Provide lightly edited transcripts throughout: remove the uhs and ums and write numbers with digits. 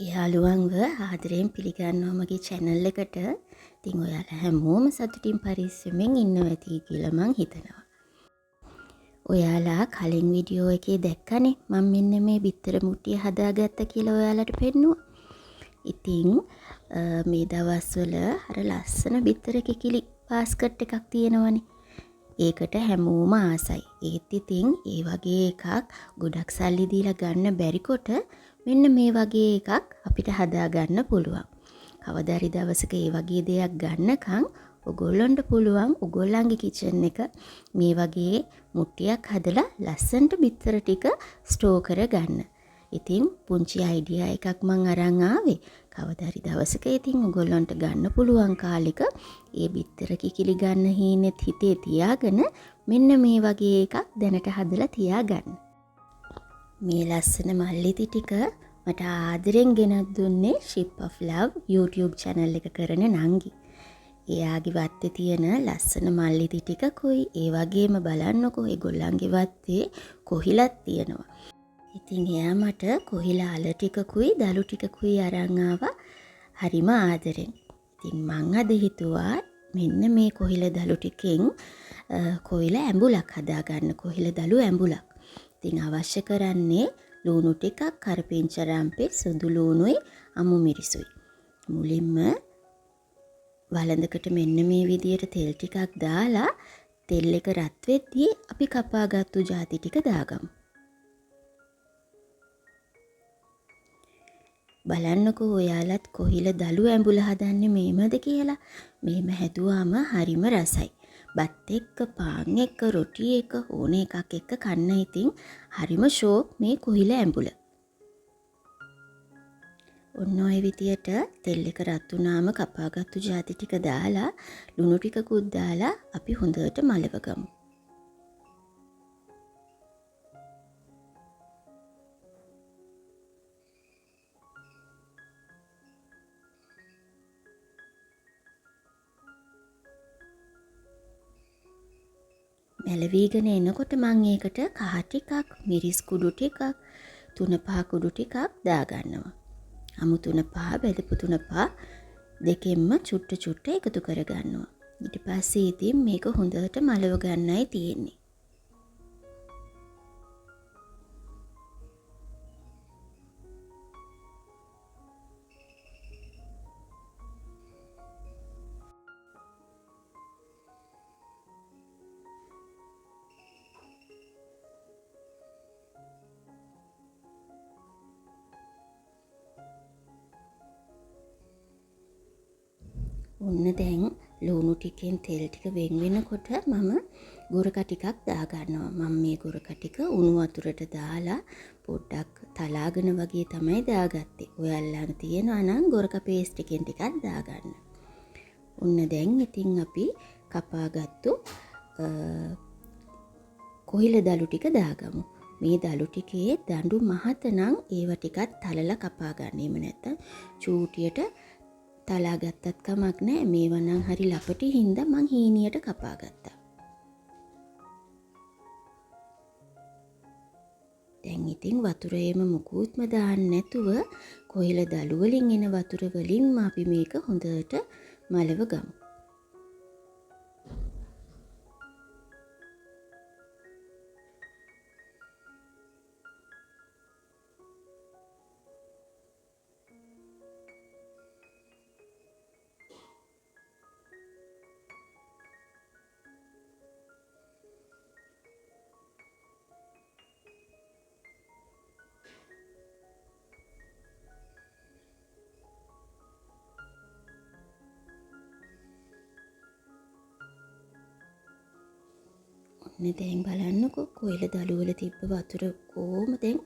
යාළුවන්ව ආදරයෙන් පිළිගන්නවා මගේ channel එකට. ඉතින් ඔයාලා හැමෝම සතුටින් පරිස්සමෙන් ඉන්නවා ඇති කියලා මං හිතනවා. ඔයාලා කලින් වීඩියෝ එකේ දැක්කනේ මම මෙන්න මේ බිත්තර මුට්ටිය හදාගත්ත කියලා ඔයාලට පෙන්නුවා. ඉතින් මේ දවස්වල අර ලස්සන බිත්තර කිකිලි බාස්කට් එකක් තියෙනවනේ. ඒකට හැමෝම ආසයි. ඒත් ඉතින් ඒ වගේ එකක් ගොඩක් සල්ලි දීලා ගන්න බැරි කොට මෙන්න මේ වගේ එකක් අපිට හදා ගන්න පුළුවන්. කවදාරි දවසක ඒ වගේ දෙයක් ගන්නකම් ඔයගොල්ලන්ට පුළුවන් ඔයගොල්ලන්ගේ කිචන් එක මේ වගේ මුට්ටියක් හදලා ලස්සනට බිත්තර ටික ස්ටෝර් කරගන්න. ඉතින් පුංචි අයිඩියා එකක් මං අරන් ආවේ. කවදාරි දවසක ඉතින් ඔයගොල්ලන්ට ගන්න පුළුවන් කාලෙක ඒ බිත්තර කිකිලි ගන්න හීනෙත් හිතේ තියාගෙන මෙන්න මේ වගේ එකක් දැනට හදලා තියාගන්න. මේ ලස්සන මල්ලිති ටික මට ආදරෙන් ගෙනත් දුන්නේ Ship of Love YouTube channel එක කරන නංගි. එයාගේ වත්තේ තියෙන ලස්සන මල්ලිති ටිකකුයි ඒ වගේම බලන්නකෝ ඒගොල්ලන්ගේ වත්තේ කොහිලක් තියෙනවා. ඉතින් එයා මට කොහිලා අල ටිකකුයි දලු ටිකකුයි අරන් ආවා හරිම ආදරෙන්. ඉතින් මං අද හිතුවා මෙන්න මේ කොහිල දලු ටිකෙන් කොහිල ඇඹුලක් හදාගන්න කොහිල දලු ඇඹුලක්. ඉතින් අවශ්‍ය කරන්නේ ලුණු ටිකක්, කරපිංචරම්පේ, සුදු ලුණුයි, අමු මිරිසුයි. මුලින්ම වළඳකට මෙන්න මේ විදියට තෙල් ටිකක් දාලා තෙල් එක රත් වෙද්දී අපි කපාගත්තු ಜಾති ටික දාගමු. බලන්නකෝ ඔයාලත් කොහිල දලු ඇඹුල හදන්නේ මේමද කියලා. මේම හැදුවාම හරිම රසයි. බත් එක්ක, පාන් එක්ක, රොටි එක්ක ඕන එකක් එක්ක කන්න ඉතින් හරිම ෂෝක් මේ කොහිල ඇඹුල. ඔන්න ඔය විදියට තෙල් එක රත් වුණාම කපාගත්තු ಜಾති ටික දාලා ලුණු ටිකකුත් දාලා අපි හොඳට මලවගමු. මැලවීගෙන එනකොට මම ඒකට කහ ටිකක්, මිරිස් කුඩු ටිකක්, තුන පහ කුඩු ටිකක් දාගන්නවා. අමු තුන පහ, බෙදපු තුන පහ දෙකෙන්ම චුට්ට එකතු කරගන්නවා. ඊට පස්සේ ඉතින් මේක හොඳට මලව ගන්නයි තියෙන්නේ. ඔන්න දැන් ලුණු ටිකෙන් තෙල් ටික වෙන් වෙනකොට මම ගොරක ටිකක් දාගන්නවා. මම මේ ගොරක ටික උණු වතුරට දාලා පොඩ්ඩක් තලාගෙන වගේ තමයි දාගත්තේ. ඔයාලට තියෙනවා නම් ගොරක පේස්ට් එකෙන් ටිකක් දාගන්න. ඔන්න දැන් ඉතින් අපි කපාගත්තු කොහිල දලු ටික දාගමු. මේ දලු ටිකේ දඬු මහත නම් ඒව ටිකක් තලලා කපා ගන්න. එහෙම නැත්නම් චූටියට තලා ගත්තත් කමක් නැහැ. මේවා නම් හරි ලපටි හින්දා මං හීනියට කපා ගත්තා. දැන් ඉතින් වතුරේම මුකුත්ම දාන්න නැතුව කොහිල දළු වලින් එන වතුර වලින්ම අපි මේක හොඳට මලව ගමු. ඔන්න දැන් බලන්නකෝ කොයිල දළු වල තිබ්බ වතුර කොහොම දැන්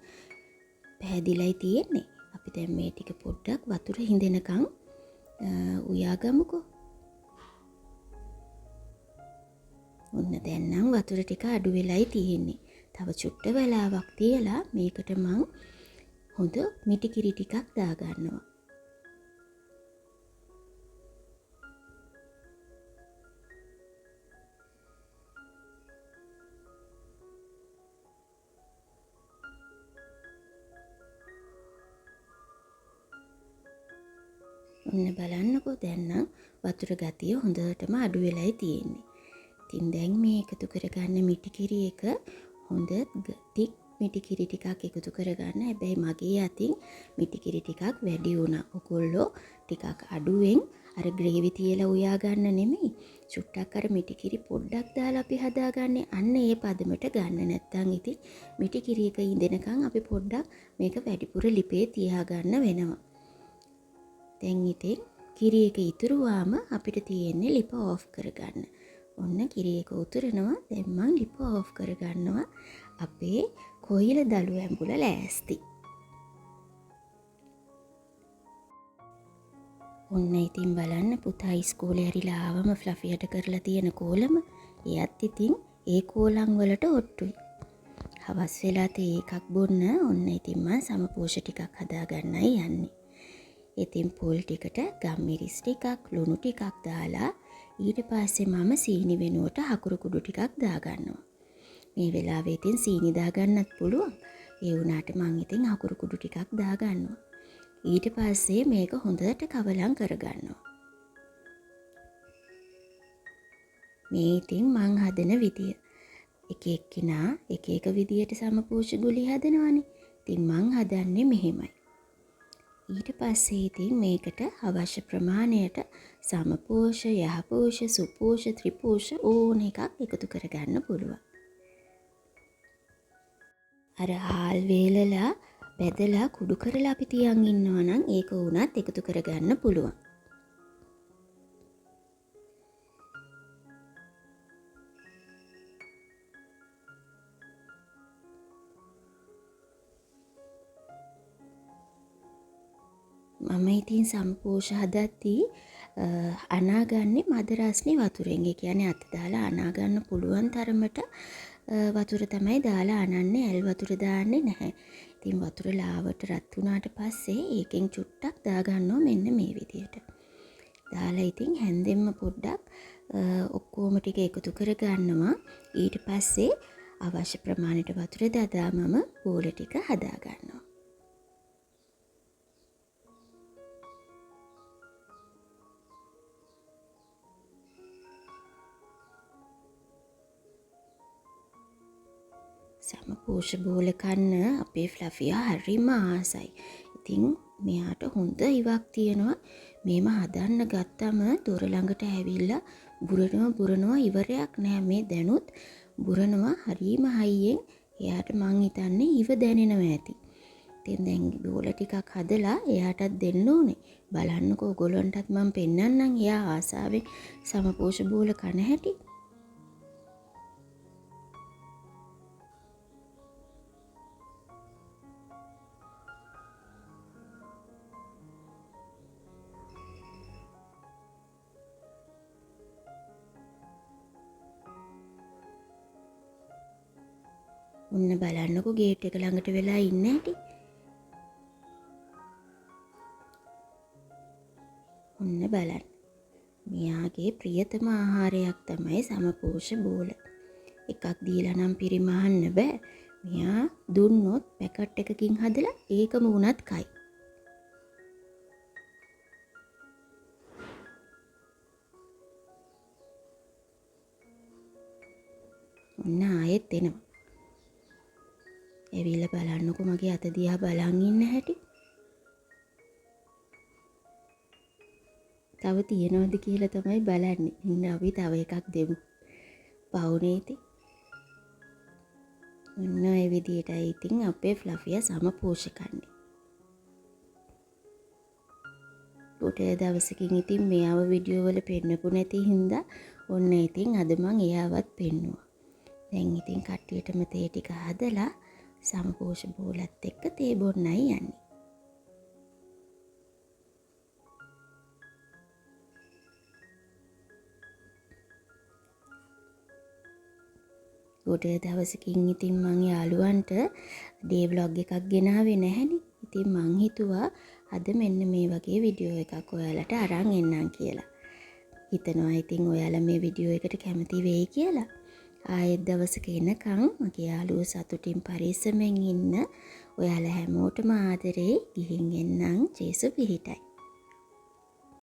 පැහැදිලයි තියෙන්නේ. අපි දැන් මේ ටික පොඩ්ඩක් වතුර හිඳෙනකන් උයාගමුකෝ. ඔන්න දැන් නම් වතුර ටික අඩු වෙලයි තියෙන්නේ. තව චුට්ට වෙලාවක් තියලා මේකට මං හොඳ මිටි කිරි ටිකක් දාගන්නවා. ඔන්න බලන්නකෝ දැන් නම් වතුර ගතිය හොඳටම අඩු වෙලයි තියෙන්නේ. ඉතින් දැන් මේ එකතු කරගන්න මිටිකිරි එක හොඳ තික් මිටිකිරි ටිකක් එකතු කරගන්න. හැබැයි මගේ අතින් මිටිකිරි ටිකක් වැඩි වුණා. ඔයගොල්ලෝ ටිකක් අඩුවෙන් අර ග්‍රේවි තියලා උයා ගන්න නෙමෙයි. චුට්ටක් අර මිටිකිරි පොඩ්ඩක් දාලා අපි හදාගන්නේ. අන්න ඒ පදමට ගන්න. නැත්තම් ඉතින් මිටිකිරි එක ඉඳෙනකන් අපි පොඩ්ඩක් මේක වැඩිපුර ලිපේ තියාගන්න වෙනවා. දැන් ඉතින් කිරි එක ඉතුරුවාම අපිට තියෙන්නේ ලිප ඕෆ් කරගන්න. ඔන්න කිරි එක උතුරනවා. දැන් මං ලිප ඕෆ් කරගන්නවා. අපේ කොයිල දළු ඇඹුල ලෑස්ති. ඔන්න ඉතින් බලන්න පුතා ඉස්කෝලේ ඇරිලා ආවම ෆ්ලෆියට කරලා තියෙන කෝලම එයත් ඉතින් ඒ කෝලම් වලට ඔට්ටුයි. හවස් වෙලා තේ එකක් බොන්න ඔන්න ඉතින් මං සමපෝෂ ටිකක් හදාගන්නයි යන්නේ. ඉතින් පොල් ටිකට ගම්මිරිස් ටිකක් ලුණු ටිකක් දාලා ඊට පස්සේ මම සීනි වෙනුවට හකුරු කුඩු ටිකක් දාගන්නවා. මේ වෙලාවේ ඉතින් සීනි දාගන්නත් පුළුවන්. ඒ වුණාට මං ඉතින් හකුරු කුඩු ටිකක් දාගන්නවා. ඊට පස්සේ මේක හොඳට කවලම් කරගන්නවා. මේ ඉතින් මං හදන විදිය. එක එක්කිනා එක එක විදියට සමපෝෂ ගුලි හදනවනේ. ඉතින් මං හදන්නේ මෙහෙමයි. ඊට පස්සේ ඉතින් මේකට අවශ්‍ය ප්‍රමාණයට සමපෝෂ, යහපෝෂ, සුපෝෂ, ත්‍රිපෝෂ ඕන එකක් එකතු කරගන්න පුළුවන්. අර හාල් වේලලා බෙදලා කුඩු කරලා අපි තියන් ඉන්නවා නම් ඒක උනත් එකතු කරගන්න පුළුවන්. මම ඉතින් සම්පෝෂ හදද්දී අනාගන්නේ මද රස්නේ වතුරෙන්. ඒ කියන්නේ අත දාලා අනාගන්න පුළුවන් තරමට වතුර තමයි දාලා අනන්නේ. ඇල් වතුර දාන්නේ නැහැ. ඉතින් වතුර ලාවට රත් වුණාට පස්සේ ඒකෙන් චුට්ටක් දාගන්නවා මෙන්න මේ විදියට. දාලා ඉතින් හැන්දෙන්න පොඩ්ඩක් ඔක්කොම ටික එකතු කරගන්නවා. ඊට පස්සේ අවශ්‍ය ප්‍රමාණයට වතුර දාදාමම බෝල ටික හදාගන්නවා. සමපෝෂ බෝල කන්න අපේ ෆ්ලෆියා හරිම ආසයි. ඉතින් මෙයාට හොඳ ඉවක් තියෙනවා. මේම හදන්න ගත්තම දොර ළඟට ඇවිල්ලා බුරනවා ඉවරයක් නෑ. මේ දැනුත් බුරනවා හරිම හයියෙන්. එයාට මං හිතන්නේ ඉව දැනෙනවා ඇති. ඉතින් දැන් බෝල ටිකක් හදලා එයාටත් දෙන්න ඕනේ. බලන්නකෝ ඔයගොල්ලන්ටත් මං පෙන්නන්නම් එයා ආසාවෙන් සමපෝෂ බෝල කන හැටි. ඔන්න බලන්නකෝ ගේට් එක ළඟට වෙලා ඉන්න හැටි. ඔන්න බලන්න. මෙයාගේ ප්‍රියතම ආහාරයක් තමයි සමපෝෂ බෝල. එකක් දීලා නම් පිරිමහන්න බෑ. මෙයා දුන්නොත් පැකට් එකකින් හදලා ඒකම වුණත් කයි. ඔන්න ආයෙත් එනවා. ඇවිල්ලා බලන්නකෝ මගේ අත දිහා බලන් ඉන්න හැටි. තව තියනවද කියලා තමයි බලන්නේ. ඉන්න අපි තව එකක් දෙමු. පවුනේති. ඔන්න ඒ විදිහටයි ඉතින් අපේ ෆ්ලෆියා සමපෝෂකන්නේ. පොඩේ දවසකින් ඉතින් මෙයාව වීඩියෝ වල පෙන්නපු නැති හින්දා ඔන්න ඉතින් අද මං එයාවත් පෙන්නුවා. දැන් ඉතින් කට්ටියටම තේ ටික හදලා සමපෝෂ බෝලත් එක්ක තේ බොන්නයි යන්නේ. ගොඩ දවසකින් ඉතින් මං යාළුවන්ට ඩේ ව්ලොග් එකක් ගෙනාවේ නැහැනේ. ඉතින් මං හිතුවා අද මෙන්න මේ වගේ වීඩියෝ එකක් ඔයාලට අරන් එන්නම් කියලා. හිතනවා ඉතින් ඔයාලා මේ වීඩියෝ එකට කැමති වෙයි කියලා. ආයෙත් දවසක එනකම් මගේ යාළුවෝ සතුටින් පරිස්සමෙන් ඉන්න. ඔයාලා හැමෝටම ආදරේ. ගිහින් එන්නම්. ජේසු පිහිටයි.